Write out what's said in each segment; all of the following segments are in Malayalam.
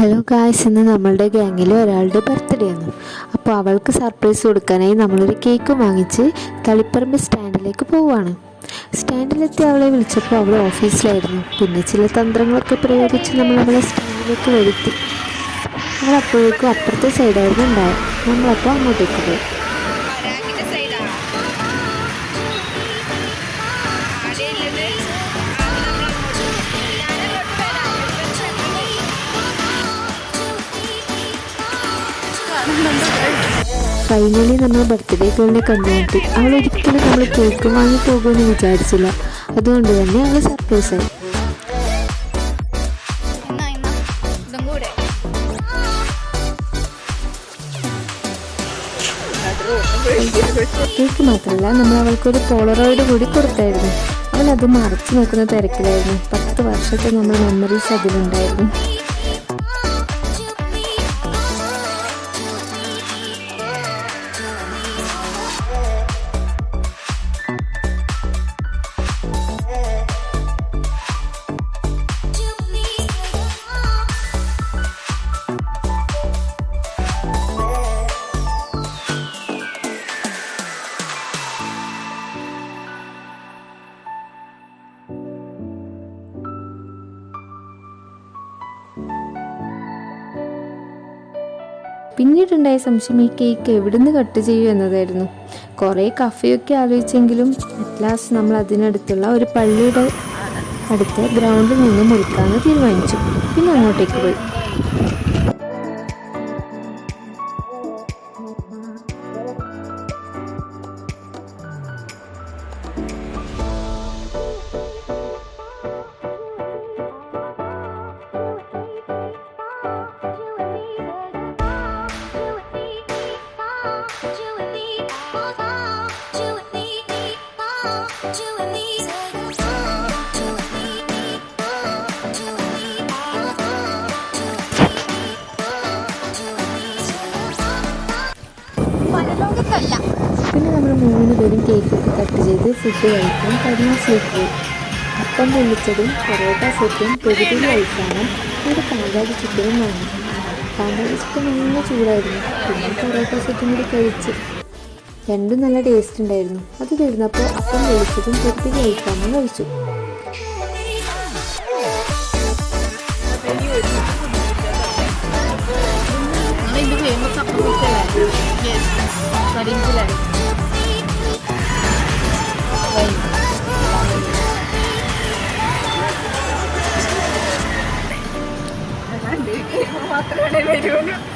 ഹലോ ഗായ്സ്, ഇന്ന് നമ്മളുടെ ഗ്യാങ്ങിൽ ഒരാളുടെ ബർത്ത്ഡേ ആണ്. അപ്പോൾ അവൾക്ക് സർപ്രൈസ് കൊടുക്കാനായി നമ്മളൊരു കേക്ക് വാങ്ങിച്ച് തളിപ്പറമ്പ് സ്റ്റാൻഡിലേക്ക് പോവുകയാണ്. സ്റ്റാൻഡിലെത്തി അവളെ വിളിച്ചപ്പോൾ അവൾ ഓഫീസിലായിരുന്നു. പിന്നെ ചില തന്ത്രങ്ങളൊക്കെ പ്രയോഗിച്ച് നമ്മൾ അവളെ സ്റ്റാൻഡിലേക്ക് വരുത്തി. അവളപ്പോഴേക്കും അപ്പുറത്തെ സൈഡായിരുന്നു ഉണ്ടായത്. നമ്മളപ്പോൾ അങ്ങോട്ടേക്ക് പോയി. ഫൈനലി നമ്മൾ ബർത്ത്ഡേ ഗേളിനെ കണ്ടുമുട്ടി. അവൾ ഒരിക്കലും നമ്മൾ കേക്ക് വാങ്ങി പോകുമെന്ന് വിചാരിച്ചില്ല. അതുകൊണ്ട് തന്നെ അവൾ സർപ്രൈസായി. കേക്ക് മാത്രമല്ല, നമ്മൾ അവൾക്കൊരു പോളറോയിഡ് കൂടി കൊടുത്തായിരുന്നു. അവൾ അത് മറച്ചു നോക്കുന്ന തിരക്കിലായിരുന്നു. 10 വർഷത്തെ നമ്മൾ മെമ്മറീസ് അതിലുണ്ടായിരുന്നു. പിന്നീടുണ്ടായ സംശയം ഈ കേക്ക് എവിടുന്ന് കട്ട് ചെയ്യൂ എന്നതായിരുന്നു. കുറേ കഫയൊക്കെ ആലോചിച്ചെങ്കിലും അറ്റ് ലാസ്റ്റ് നമ്മൾ അതിനടുത്തുള്ള ഒരു പള്ളിയുടെ അടുത്ത ഗ്രൗണ്ടിൽ നിന്ന് മുറിക്കാമെന്ന് തീരുമാനിച്ചു. പിന്നെ അങ്ങോട്ടേക്ക് പോയി. പിന്നെ നമ്മൾ 3 പേരും കേക്കൊക്കെ കട്ട് ചെയ്ത് ഫുഡ് കഴിക്കാൻ കരുനാസിലേക്ക് പോയി. അപ്പം പൊള്ളിച്ചതും പൊറോട്ട സെറ്റും പെരുപിടി അൽഫാമും ഒരു കാന്താരി ചിക്കനും വാങ്ങി. കാന്താരി ചിക്കൻ നല്ല ചൂടായിരുന്നു. പിന്നെ പൊറോട്ട സെറ്റും കൂടി കഴിച്ച് രണ്ടും നല്ല ടേസ്റ്റ് ഉണ്ടായിരുന്നു. അത് തീർന്നപ്പോൾ അപ്പം പൊള്ളിച്ചതും പെരുപിടി അൽഫാമും കഴിച്ചു.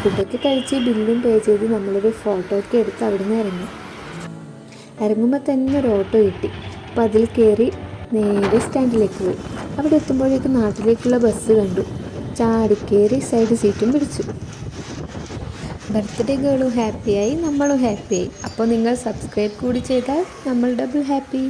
ഫുഡൊക്കെ കഴിച്ച് ബില്ലും പേ ചെയ്ത് നമ്മളൊരു ഫോട്ടോ ഒക്കെ എടുത്ത് അവിടെ നിന്ന് ഇറങ്ങുമ്പോൾ തന്നെ ഒരു ഓട്ടോ കിട്ടി. അപ്പോൾ അതിൽ കയറി നേരെ സ്റ്റാൻഡിലേക്ക് പോയി. അവിടെ എത്തുമ്പോഴേക്കും നാട്ടിലേക്കുള്ള ബസ് കണ്ടു. ചാടിക്കേറി സൈഡ് സീറ്റും പിടിച്ചു. ബർത്ത്ഡേ ഗേളും ഹാപ്പിയായി, നമ്മളും ഹാപ്പിയായി. അപ്പോൾ നിങ്ങൾ സബ്സ്ക്രൈബ് കൂടി ചെയ്താൽ നമ്മൾ ഡബിൾ ഹാപ്പി.